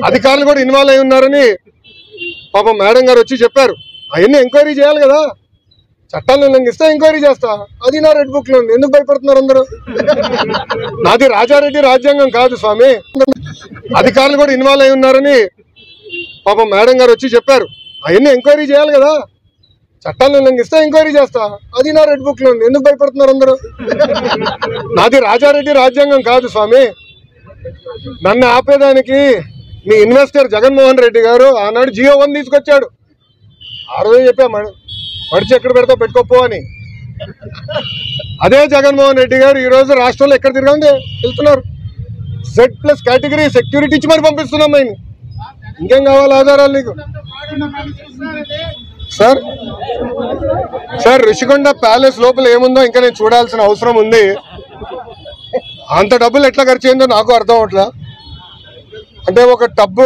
అధికారులు కూడా ఇన్వాల్వ్ అయి ఉన్నారని పాపం మేడం గారు వచ్చి చెప్పారు. అవన్నీ ఎంక్వైరీ చేయాలి కదా, చట్టాలను ఉల్లంఘిస్తే ఎంక్వైరీ చేస్తా. అది నా రెడ్ బుక్ లో ఉంది. ఎందుకు భయపడుతున్నారు అందరూ? నాది రాజారెడ్డి రాజ్యాంగం కాదు స్వామి. అధికారులు కూడా ఇన్వాల్వ్ అయి ఉన్నారని పాపం మేడం గారు వచ్చి చెప్పారు. అవన్నీ ఎంక్వైరీ చేయాలి కదా, చట్టాలను ఉల్లంఘిస్తే ఎంక్వైరీ చేస్తా. అది నా రెడ్ బుక్ లో ఉంది. ఎందుకు భయపడుతున్నారు అందరూ? నాది రాజారెడ్డి రాజ్యాంగం కాదు స్వామి. నన్ను ఆపేదానికి మీ ఇన్వెస్టర్ జగన్మోహన్ రెడ్డి గారు ఆనాడు జియో 1 తీసుకొచ్చాడు. ఆ రోజు చెప్పా మడిచి ఎక్కడ పెడతావు పెట్టుకోపో అని. అదే జగన్మోహన్ రెడ్డి గారు ఈ రోజు రాష్ట్రంలో ఎక్కడ తిరగండి వెళ్తున్నారు. Z+ కేటగిరీ సెక్యూరిటీ ఇచ్చి మరి పంపిస్తున్నాం. ఆయన ఇంకేం కావాలి ఆధారాలు నీకు? సార్ రిషికొండ ప్యాలెస్ లోపల ఏముందో ఇంకా నేను చూడాల్సిన అవసరం ఉంది. అంత డబ్బులు ఎట్లా ఖర్చు అయిందో నాకు అర్థం అవట్లా. అంటే ఒక టబ్